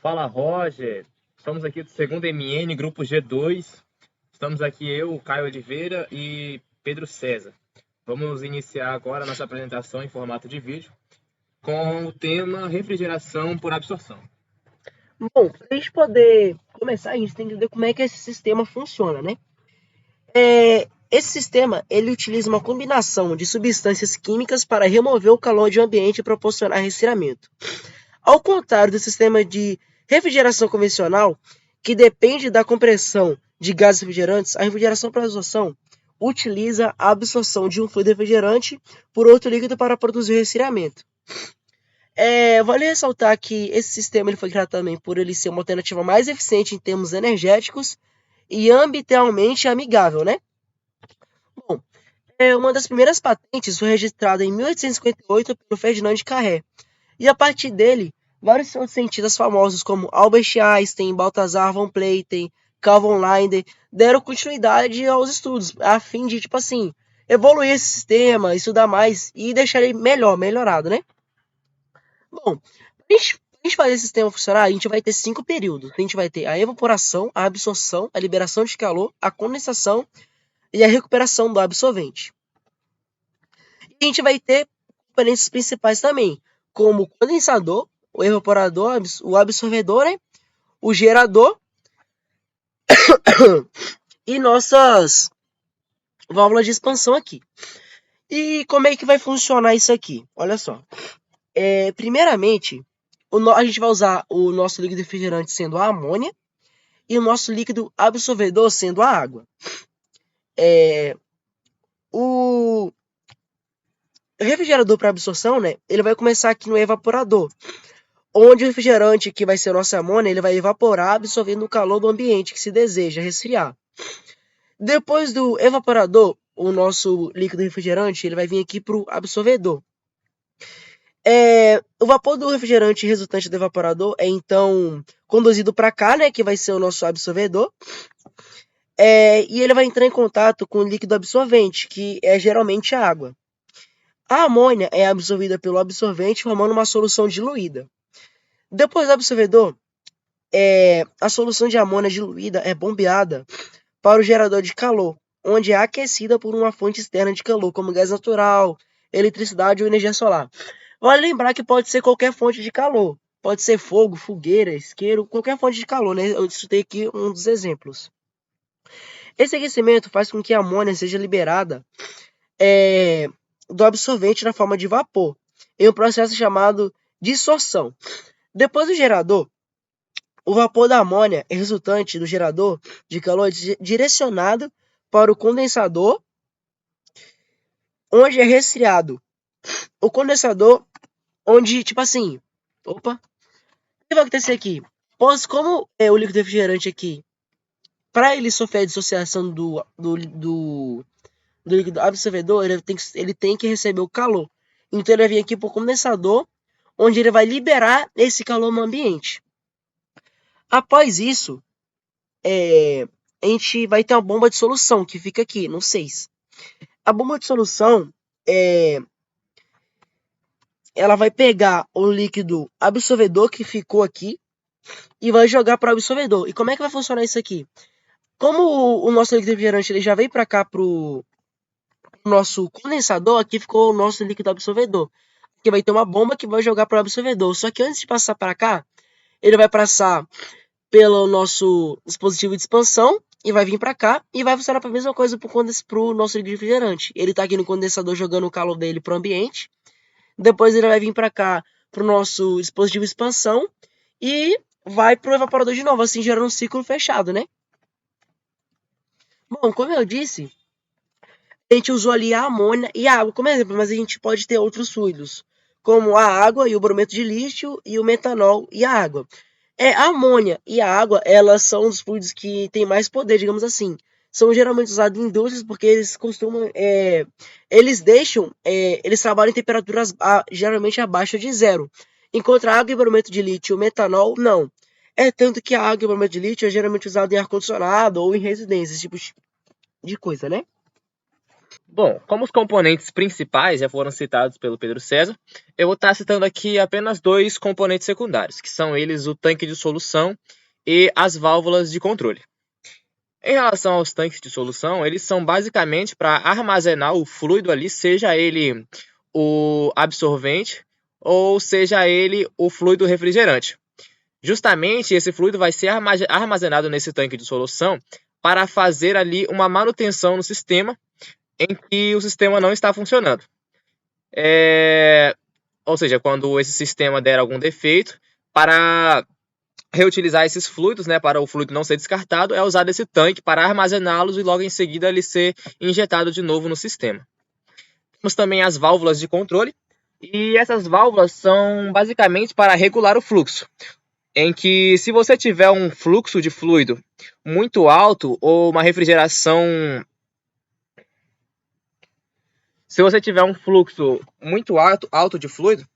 Fala, Roger. Estamos aqui do segundo MN, grupo G2. Estamos aqui eu, Caio Oliveira e Pedro César. Vamos iniciar agora a nossa apresentação em formato de vídeo com o tema refrigeração por absorção. Bom, para a gente poder começar, a gente tem que entender como é que esse sistema funciona, né? Esse sistema, ele utiliza uma combinação de substâncias químicas para remover o calor de um ambiente e proporcionar resfriamento. Ao contrário do sistema de refrigeração convencional, que depende da compressão de gases refrigerantes, a refrigeração por absorção utiliza a absorção de um fluido refrigerante por outro líquido para produzir o resfriamento. Vale ressaltar que esse sistema ele foi criado também por ele ser uma alternativa mais eficiente em termos energéticos e ambientalmente amigável, né? Bom, uma das primeiras patentes foi registrada em 1858 pelo Ferdinand de Carré, e a partir dele, vários outros cientistas famosos como Albert Einstein, Balthasar von Platen, Carl von Linde deram continuidade aos estudos, a fim de, tipo assim, evoluir esse sistema, estudar mais e deixar ele melhorado, né? Bom, pra gente fazer esse sistema funcionar, a gente vai ter 5 períodos. A gente vai ter a evaporação, a absorção, a liberação de calor, a condensação e a recuperação do absorvente. E a gente vai ter componentes principais também, como o condensador, o evaporador, o absorvedor, né? O gerador e nossas válvulas de expansão aqui. E como é que vai funcionar isso aqui? Olha só. Primeiramente, a gente vai usar o nosso líquido refrigerante sendo a amônia e o nosso líquido absorvedor sendo a água. O refrigerador para absorção, né, ele vai começar aqui no evaporador, onde o refrigerante, que vai ser a nossa amônia, ele vai evaporar, absorvendo o calor do ambiente que se deseja resfriar. Depois do evaporador, o nosso líquido refrigerante, ele vai vir aqui para o absorvedor. O vapor do refrigerante resultante do evaporador é então conduzido para cá, né, que vai ser o nosso absorvedor. E ele vai entrar em contato com o líquido absorvente, que é geralmente a água. A amônia é absorvida pelo absorvente, formando uma solução diluída. Depois do absorvedor, a solução de amônia diluída é bombeada para o gerador de calor, onde é aquecida por uma fonte externa de calor, como gás natural, eletricidade ou energia solar. Vale lembrar que pode ser qualquer fonte de calor. Pode ser fogo, fogueira, isqueiro, qualquer fonte de calor, né? Eu citei aqui um dos exemplos. Esse aquecimento faz com que a amônia seja liberada do absorvente na forma de vapor, em um processo chamado dissorção. Depois do gerador, o vapor da amônia resultante do gerador de calor é direcionado para o condensador, onde é resfriado. O condensador, onde, tipo assim, opa, o que vai acontecer aqui? Como é o líquido refrigerante aqui, para ele sofrer a dissociação do líquido absorvedor, ele tem que receber o calor. Então ele vai vir aqui para o condensador, onde ele vai liberar esse calor no ambiente. Após isso, a gente vai ter uma bomba de solução, que fica aqui, no 6. A bomba de solução, ela vai pegar o líquido absorvedor que ficou aqui e vai jogar para o absorvedor. E como é que vai funcionar isso aqui? Como o nosso líquido refrigerante ele já veio para cá para o nosso condensador, aqui ficou o nosso líquido absorvedor. Aqui vai ter uma bomba que vai jogar para o absorvedor. Só que antes de passar para cá, ele vai passar pelo nosso dispositivo de expansão e vai vir para cá e vai funcionar a mesma coisa para o nosso líquido refrigerante. Ele está aqui no condensador jogando o calor dele para o ambiente. Depois ele vai vir para cá para o nosso dispositivo de expansão e vai para o evaporador de novo, assim gerando um ciclo fechado, né? Bom, como eu disse, a gente usou ali a amônia e a água como exemplo, mas a gente pode ter outros fluidos, como a água e o brometo de lítio e o metanol e a água. A amônia e a água, elas são os fluidos que têm mais poder, digamos assim. São geralmente usados em indústrias porque eles costumam, eles trabalham em temperaturas geralmente abaixo de zero. Enquanto a água e o brometo de lítio e o metanol, não. Tanto que a água e o brometo de lítio é geralmente usado em ar-condicionado ou em residências, esse tipo de coisa, né? Bom, como os componentes principais já foram citados pelo Pedro César, eu vou estar citando aqui apenas dois componentes secundários, que são eles o tanque de solução e as válvulas de controle. Em relação aos tanques de solução, eles são basicamente para armazenar o fluido ali, seja ele o absorvente ou seja ele o fluido refrigerante. Justamente esse fluido vai ser armazenado nesse tanque de solução para fazer ali uma manutenção no sistema em que o sistema não está funcionando. Ou seja, quando esse sistema der algum defeito, para reutilizar esses fluidos, né, para o fluido não ser descartado, é usado esse tanque para armazená-los e logo em seguida ele ser injetado de novo no sistema. Temos também as válvulas de controle, e essas válvulas são basicamente para regular o fluxo, em que se você tiver um fluxo de fluido muito alto ou uma refrigeração... Se você tiver um fluxo muito alto de fluido,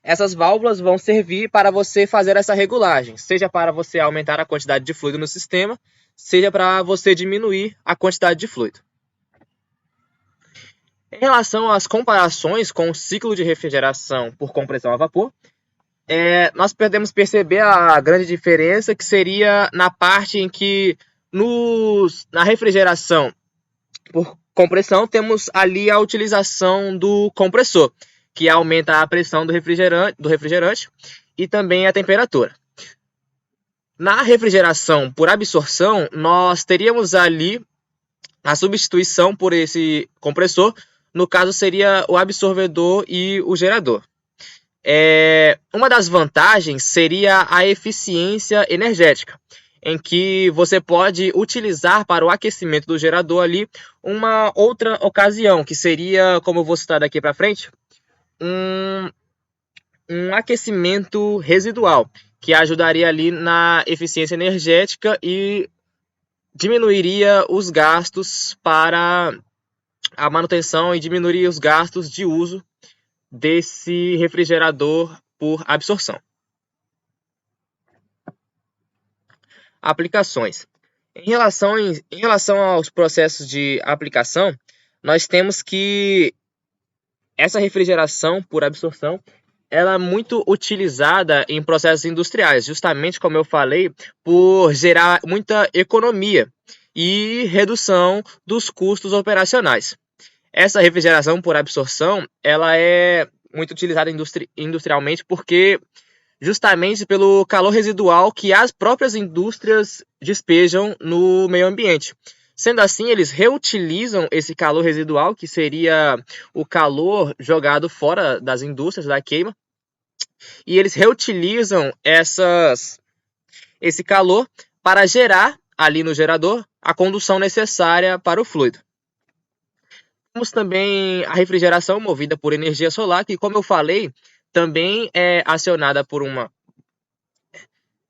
essas válvulas vão servir para você fazer essa regulagem, seja para você aumentar a quantidade de fluido no sistema, seja para você diminuir a quantidade de fluido. Em relação às comparações com o ciclo de refrigeração por compressão a vapor, nós podemos perceber a grande diferença que seria na parte em que na refrigeração por compressão temos ali a utilização do compressor, que aumenta a pressão do refrigerante e também a temperatura. Na refrigeração por absorção, nós teríamos ali a substituição por esse compressor, no caso seria o absorvedor e o gerador. Uma das vantagens seria a eficiência energética, em que você pode utilizar para o aquecimento do gerador ali uma outra ocasião, que seria, como eu vou citar daqui para frente, um aquecimento residual, que ajudaria ali na eficiência energética e diminuiria os gastos para a manutenção e diminuiria os gastos de uso desse refrigerador por absorção. Aplicações. Em relação aos processos de aplicação, nós temos que essa refrigeração por absorção ela é muito utilizada em processos industriais, justamente como eu falei, por gerar muita economia e redução dos custos operacionais. Essa refrigeração por absorção ela é muito utilizada industrialmente porque justamente pelo calor residual que as próprias indústrias despejam no meio ambiente. Sendo assim, eles reutilizam esse calor residual, que seria o calor jogado fora das indústrias da queima, e eles reutilizam esse calor para gerar ali no gerador a condução necessária para o fluido. Temos também a refrigeração movida por energia solar, que, como eu falei, também é acionada por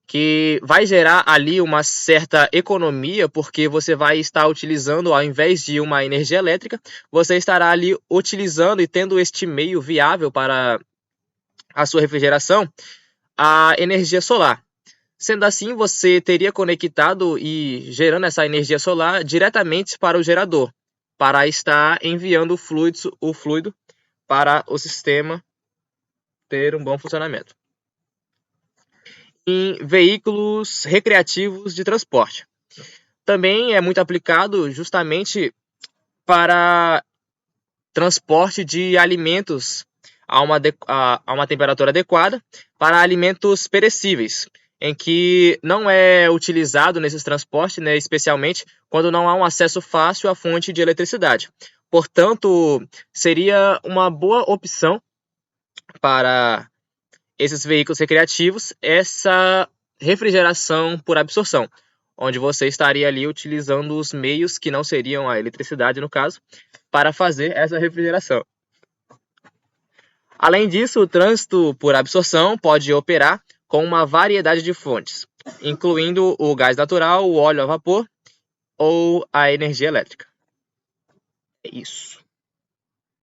que vai gerar ali uma certa economia, porque você vai estar utilizando, ao invés de uma energia elétrica, você estará ali utilizando e tendo este meio viável para a sua refrigeração, a energia solar. Sendo assim, você teria conectado e gerando essa energia solar diretamente para o gerador, para estar enviando o fluido para o sistema ter um bom funcionamento. Em veículos recreativos de transporte. Também é muito aplicado justamente para transporte de alimentos a uma temperatura adequada para alimentos perecíveis, em que não é utilizado nesses transportes, né, especialmente quando não há um acesso fácil à fonte de eletricidade. Portanto, seria uma boa opção para esses veículos recreativos essa refrigeração por absorção, onde você estaria ali utilizando os meios que não seriam a eletricidade, no caso, para fazer essa refrigeração. Além disso, o trânsito por absorção pode operar com uma variedade de fontes, incluindo o gás natural, o óleo a vapor ou a energia elétrica. É isso.